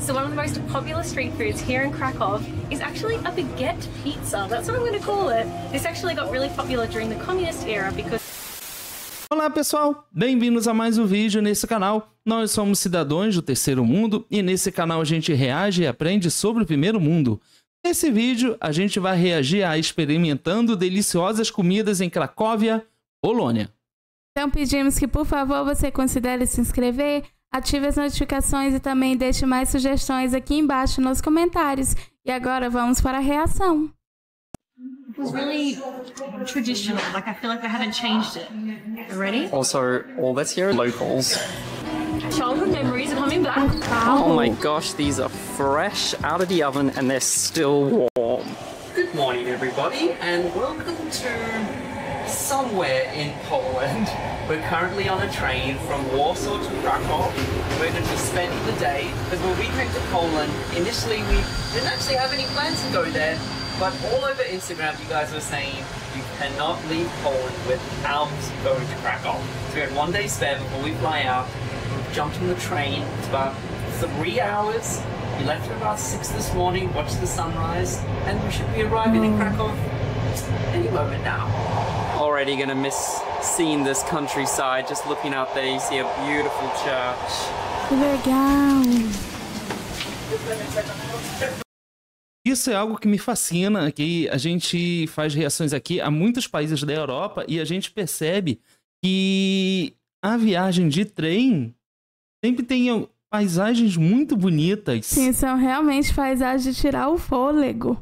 So one of the most popular street foods here in Krakow is actually a baguette pizza. That's what I'm going to call it. This actually got really popular during the communist era because... Olá pessoal, bem-vindos a mais um vídeo nesse canal. Nós somos cidadãos do terceiro mundo e nesse canal a gente reage e aprende sobre o primeiro mundo. Nesse vídeo a gente vai reagir a experimentando deliciosas comidas em Cracóvia, Polônia. Então pedimos que por favor você considere se inscrever, ative as notificações e também deixe mais sugestões aqui embaixo nos comentários. E agora vamos para a reação. It was really traditional, like I feel like they haven't changed it. Ready? Also, all that's here are locals. Childhood memories are coming back. Oh my gosh, these are fresh out of the oven and they're still warm. Good morning everybody and welcome to somewhere in Poland. We're currently on a train from Warsaw to Krakow. We're going to be spending the day because when we came to Poland, initially we didn't actually have any plans to go there. But all over Instagram, you guys were saying you cannot leave Poland without going to Krakow. So we had one day spare before we fly out. We jumped on the train. It's about 3 hours. We left at about 6 this morning, watched the sunrise, and we should be arriving in Krakow any moment now. Already gonna miss seeing this countryside. Just looking out there, you see a beautiful church. Que legal! Isso é algo que me fascina, que a gente faz reações aqui a muitos países da Europa e a gente percebe que a viagem de trem sempre tem paisagens muito bonitas. Sim, são realmente paisagens de tirar o fôlego.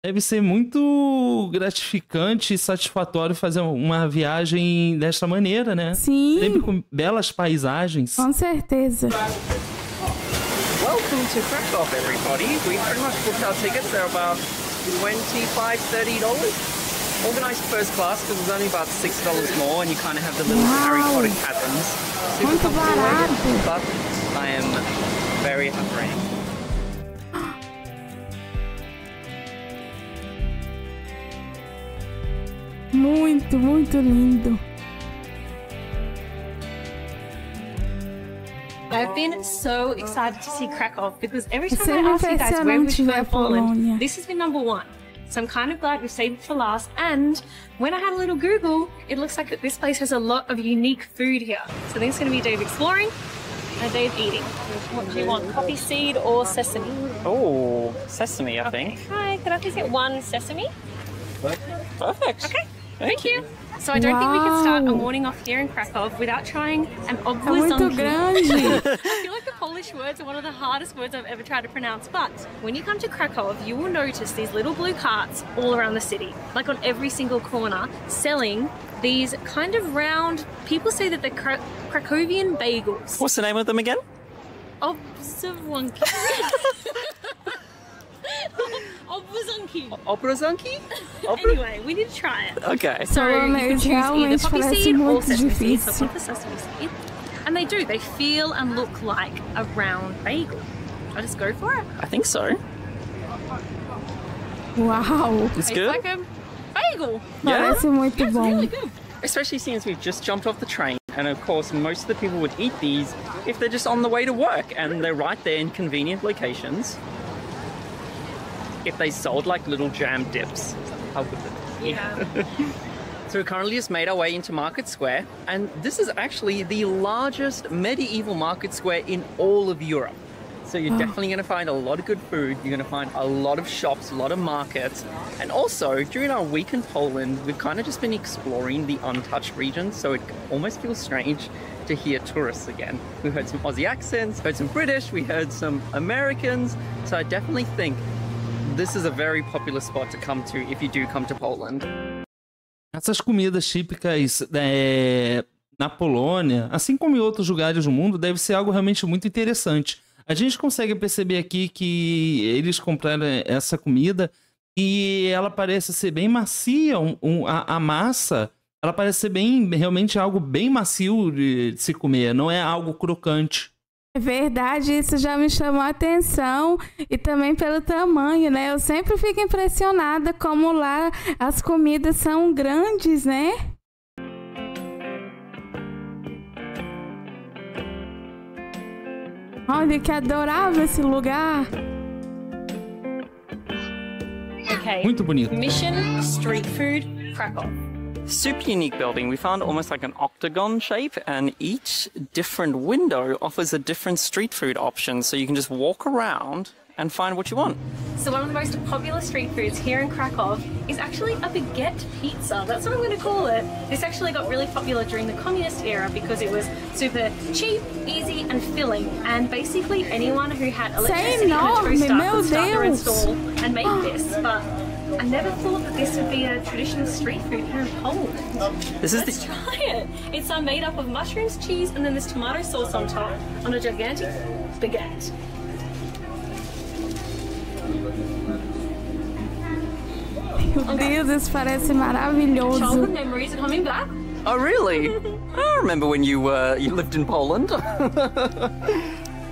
Deve ser muito gratificante e satisfatório fazer uma viagem desta maneira, né? Sim. Sempre com belas paisagens. Com certeza. Welcome to Krakow, everybody. We pretty much booked our tickets. They're about $25, $30. Organized first class because it's only about $6 more, and you kind of have the little Harry Potter cabins. Super comfortable, but I am very hungry. Muito, muito lindo. I've been so excited to see Krakow because every time I ask you guys where we should go in Poland, this has been number one. So I'm kind of glad we've saved it for last. And when I had a little Google, it looks like that this place has a lot of unique food here. So I think it's going to be a day of exploring and a day of eating. What do you want, poppy seed or sesame? Oh, sesame, I think. Hi, could I please get one sesame? Perfect. Okay, thank you. So I don't think we can start a morning off here in Krakow without trying an obwazonki. I feel like the Polish words are one of the hardest words I've ever tried to pronounce, but when you come to Krakow, you will notice these little blue carts all around the city, like on every single corner, selling these kind of round, people say that they're Krakowian bagels. What's the name of them again? Obwazonki. Obrazonki? Anyway, we need to try it. Okay. So you can choose either poppy seed or sesame seed. So difícil. put the sesame seed. And they do. They feel and look like a round bagel. I'll just go for it. I think so. Uau! It's Tastes good? like a bagel. Yeah? Parece muito Yeah, it's bom. really good. Especially since we've just jumped off the train. And of course, most of the people would eat these if they're just on the way to work and they're right there in convenient locations. If they sold like little jam dips, how good would it be? Yeah. So we currently just made our way into Market Square, and this is actually the largest medieval market square in all of Europe. So you're definitely going to find a lot of good food, you're going to find a lot of shops, a lot of markets, and also during our week in Poland, we've kind of just been exploring the untouched regions, so it almost feels strange to hear tourists again. We heard some Aussie accents, heard some British, we heard some Americans, so I definitely think this is a very popular spot to come to if you do come to Poland. Essas comidas típicas na Polônia, assim como em outros lugares do mundo, deve ser algo realmente muito interessante. A gente consegue perceber aqui que eles compraram essa comida e ela parece ser bem macia, a massa, ela parece ser realmente algo bem macio de se comer, não é algo crocante. É verdade, isso já me chamou a atenção e também pelo tamanho, né? Eu sempre fico impressionada como lá as comidas são grandes, né? Olha que adorável esse lugar. Okay. Muito bonito. Mission Street Food Krakow. Super unique building. We found almost like an octagon shape, and each different window offers a different street food option, so you can just walk around and find what you want. So one of the most popular street foods here in Krakow is actually a baguette pizza. That's what I'm going to call it. This actually got really popular during the communist era because it was super cheap, easy and filling, and basically anyone who had electricity and a toaster could start their own stall and make this. But I never thought that this would be a traditional street food here in Poland. Let's try it. It's made up of mushrooms, cheese, and then there's tomato sauce on top on a gigantic baguette. Meu Deus, isso parece maravilhoso. Childhood memories are coming back. Oh, really? I remember when you lived in Poland.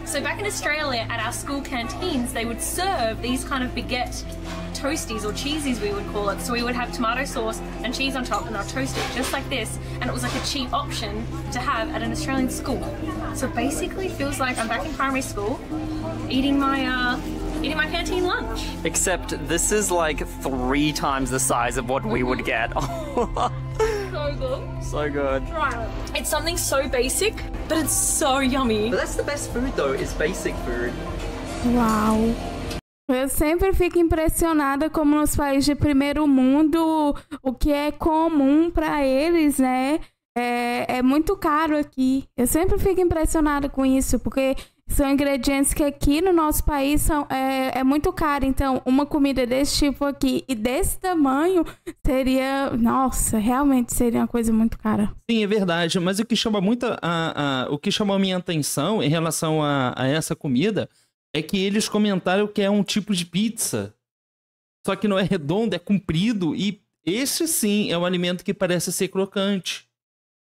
So back in Australia, at our school canteens, they would serve these kind of baguette toasties, or cheesies we would call it. So we would have tomato sauce and cheese on top, and they'll toast it just like this, and it was like a cheap option to have at an Australian school. So basically it feels like I'm back in primary school eating my canteen lunch. Except this is like 3 times the size of what we would get. So good. So good. Right. It's something so basic, but it's so yummy. But that's the best food though, is basic food. Uau! Eu sempre fico impressionada como nos países de primeiro mundo o que é comum para eles, né? É muito caro aqui. Eu sempre fico impressionada com isso, porque são ingredientes que aqui no nosso país é muito caro. Então, uma comida desse tipo aqui e desse tamanho seria... Nossa, realmente seria uma coisa muito cara. Sim, é verdade. Mas o que chama muito o que chamou a minha atenção em relação a essa comida é que eles comentaram que é um tipo de pizza. Só que não é redondo, é comprido. E esse sim é um alimento que parece ser crocante.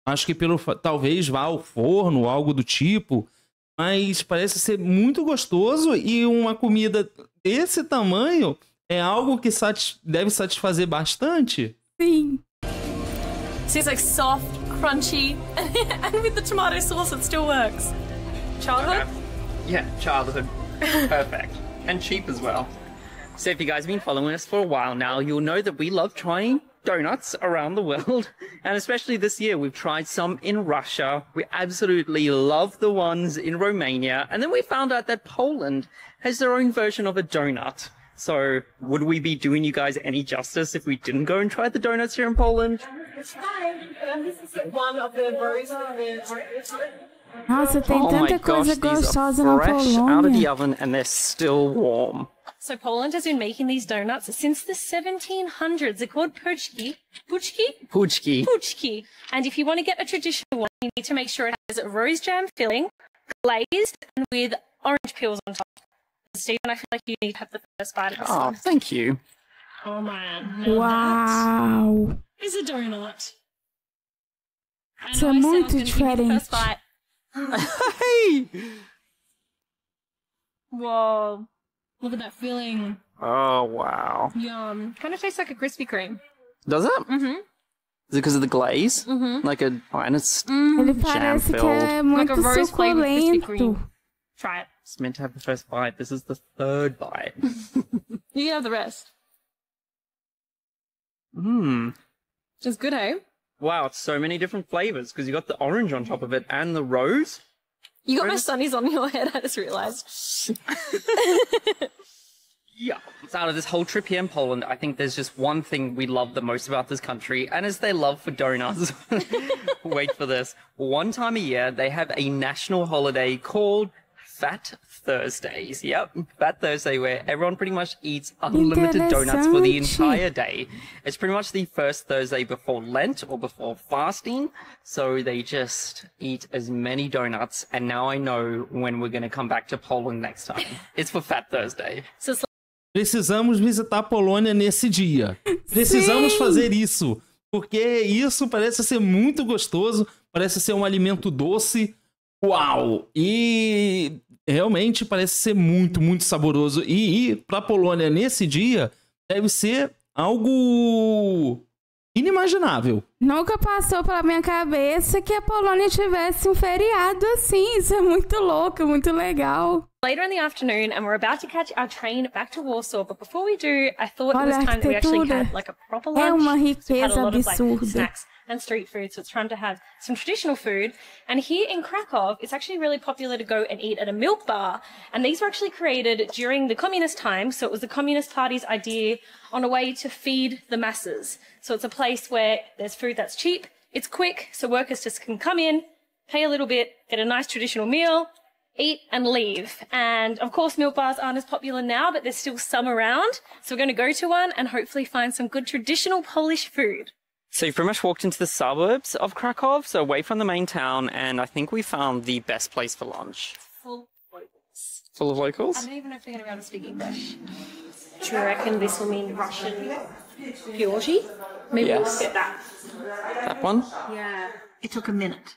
Acho que talvez vá ao forno ou algo do tipo. Mas parece ser muito gostoso, e uma comida desse tamanho é algo que deve satisfazer bastante. Sim. So it's like soft, crunchy, and with the tomato sauce it still works. Childhood? Okay. Yeah, childhood. Perfect. And cheap as well. So if you guys have been following us for a while now, you'll know that we love trying donuts around the world, and especially this year we've tried some in Russia. We absolutely love the ones in Romania, and then we found out that Poland has their own version of a donut. So would we be doing you guys any justice if we didn't go and try the donuts here in Poland? It's fine. This is one of the rows of the... Nossa, tem Oh my tanta gosh, coisa these are gostosa na fresh out of the Polônia. oven and they're still warm. So Poland has been making these donuts since the 1700s. They're called puchki. Puchki? Puchki. Puchki. And if you want to get a traditional one, you need to make sure it has rose jam filling, glazed, and with orange peels on top. Stephen, I feel like you need to have the first bite of this Oh, one. thank you. Oh man. Now Uau! that is a donut. I Isso know é I said I was muito gonna give you the first diferente. bite. Hey! Whoa. Look at that filling. Oh, wow. Yum. Kind of tastes like a Krispy Kreme. Does it? Mm-hmm. Is it because of the glaze? Mm-hmm. Like a... Oh, and it's Ele parece que é muito Like a rose flavored Krispy suculento. Kreme. Try it. it's meant to have the first bite. This is the 3rd bite. You can have the rest. Mmm. It's good, eh? Wow, it's so many different flavors because you got the orange on top of it and the rose. You got my sunnies on your head, I just realised. Yeah. So out of this whole trip here in Poland, I think there's just one thing we love the most about this country, and it's their love for donuts. Wait for this. One time a year, they have a national holiday called Fat Thursdays. Yep, Fat Thursday, where everyone pretty much eats unlimited donuts for the entire day. It's pretty much the first Thursday before Lent or before fasting, so they just eat as many donuts, and now I know when we're going to come back to Poland next time. It's for Fat Thursday. So it's Precisamos visitar a Polônia nesse dia. Precisamos Sim. fazer isso. Porque isso parece ser muito gostoso. Parece ser um alimento doce. Uau! E realmente parece ser muito, muito saboroso. E ir para a Polônia nesse dia deve ser algo inimaginável. Nunca passou pela minha cabeça que a Polônia tivesse um feriado assim. Isso é muito louco, muito legal. Later in the afternoon, and we're about to catch our train back to Warsaw. But before we do, I thought it was time that we actually had like a proper lunch. É uma So we had riqueza a lot of like absurda. snacks and street food. So it's time to have some traditional food. And here in Krakow, it's actually really popular to go and eat at a milk bar. And these were actually created during the communist time. So it was the Communist Party's idea on a way to feed the masses. So it's a place where there's food that's cheap, it's quick, so workers just can come in, pay a little bit, get a nice traditional meal, eat and leave. And of course, milk bars aren't as popular now, but there's still some around. So we're going to go to one and hopefully find some good traditional Polish food. So you've pretty much walked into the suburbs of Krakow, so away from the main town, and I think we found the best place for lunch. Full locals. Full of locals? I don't even know if they're going to be able to speak English. Do you reckon this will mean Russian Georgi? Maybe Yes. we'll get that. That one? Yeah. It took a minute.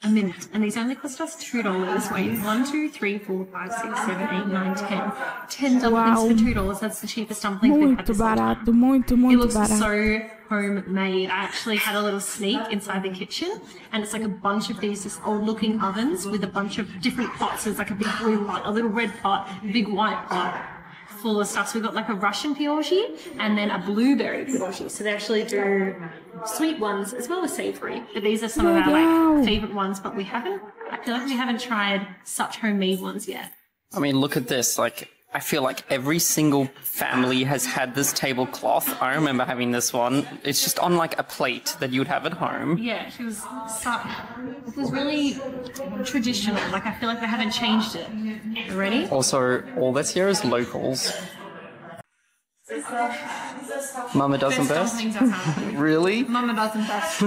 A minute. And these only cost us $2. Wait, 1, 2, 3, 4, 5, 6, 7, 8, 9, 10. 10 dumplings Wow. for $2. That's the cheapest dumplings we've had Muito this whole time. barato, muito, It muito looks barato. so homemade. I actually had a little sneak inside the kitchen, and it's like a bunch of these just old-looking ovens with a bunch of different pots. There's like a big blue pot, a little red pot, a big white pot, full of stuff. So we've got like a Russian pierogi and then a blueberry pierogi. So they actually do sweet ones as well as savory. But these are some of our Wow. like favorite ones. But I feel like we haven't tried such homemade ones yet. I mean, look at this. Like, I feel like every single family has had this tablecloth. I remember having this one. It's just on like a plate that you would have at home. Yeah, it was really traditional. Like I feel like they haven't changed it. Ready? Also, all that's here is locals. Mama does them best? Dumplings I've had. Really? Mama does them best.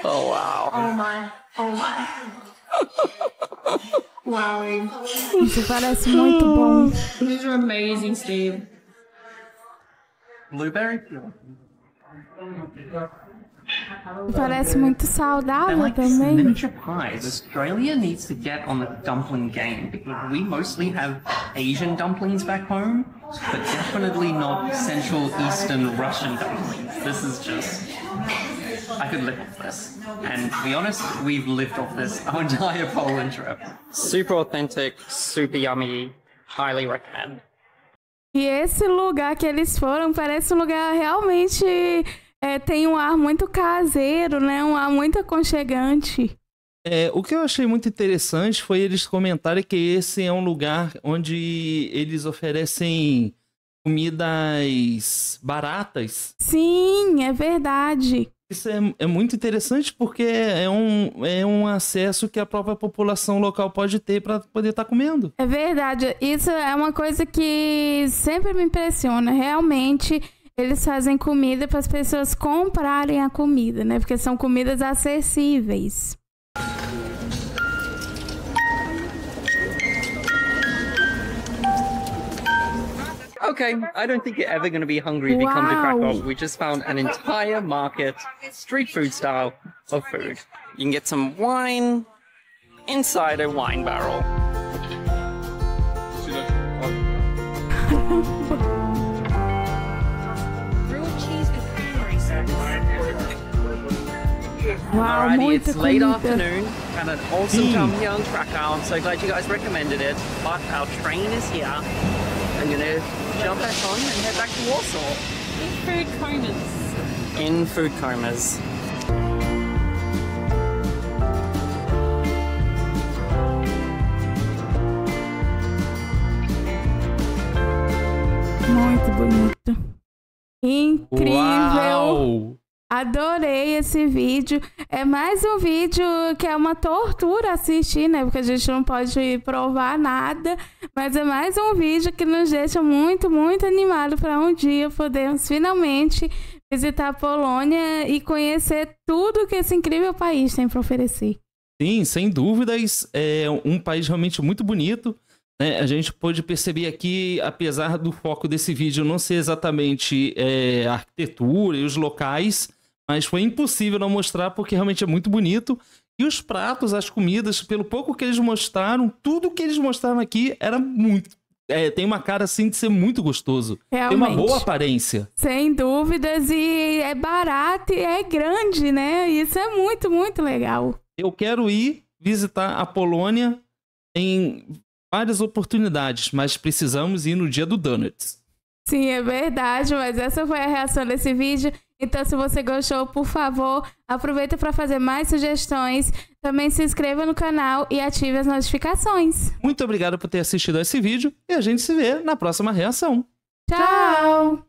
Oh, wow. Oh my. Oh my. Wow. Isso parece muito bom. These are amazing, Steve. Blueberry? Parece muito They're saudável like também. miniature pies. Australia needs to get on the dumpling game because we mostly have Asian dumplings back home, but definitely not Central Eastern Russian dumplings. This is just... I could live off this. And to be honest, we've lived off this our entire Poland trip. Super authentic, super yummy. Highly recommend. E esse lugar que eles foram parece um lugar realmente tem um ar muito caseiro, né? Um ar muito aconchegante. O que eu achei muito interessante foi eles comentarem que esse é um lugar onde eles oferecem comidas baratas. Sim, é verdade. Isso é muito interessante porque é um acesso que a própria população local pode ter para poder estar comendo. É verdade. Isso é uma coisa que sempre me impressiona. Realmente, eles fazem comida para as pessoas comprarem a comida, né? Porque são comidas acessíveis. Okay, I don't think you're ever going to be hungry if you come to Krakow. We just found an entire market, street food style, of food. You can get some wine inside a wine barrel. Grilled cheese with cranberry sauce. Uau, Alrighty, muita it's late comida. afternoon. Had an awesome time here in Krakow. I'm so glad you guys recommended it. But our train is here. I'm going to jump back on and head back to Warsaw. In food comas. In food comas. Muito bonito. Incrível. Uau! Adorei esse vídeo. É mais um vídeo que é uma tortura assistir, né? Porque a gente não pode provar nada. Mas é mais um vídeo que nos deixa muito, muito animado para um dia podermos finalmente visitar a Polônia e conhecer tudo que esse incrível país tem para oferecer. Sim, sem dúvidas. É um país realmente muito bonito. A gente pôde perceber aqui, apesar do foco desse vídeo não ser exatamente a arquitetura e os locais, mas foi impossível não mostrar porque realmente é muito bonito. E os pratos, as comidas, pelo pouco que eles mostraram, tudo que eles mostraram aqui era muito tem uma cara assim de ser muito gostoso. Realmente. Tem uma boa aparência. Sem dúvidas, e é barato e é grande, né? Isso é muito, muito legal. Eu quero ir visitar a Polônia em várias oportunidades, mas precisamos ir no dia do Donuts. Sim, é verdade, mas essa foi a reação desse vídeo. Então, se você gostou, por favor, aproveita para fazer mais sugestões. Também se inscreva no canal e ative as notificações. Muito obrigado por ter assistido a esse vídeo e a gente se vê na próxima reação. Tchau!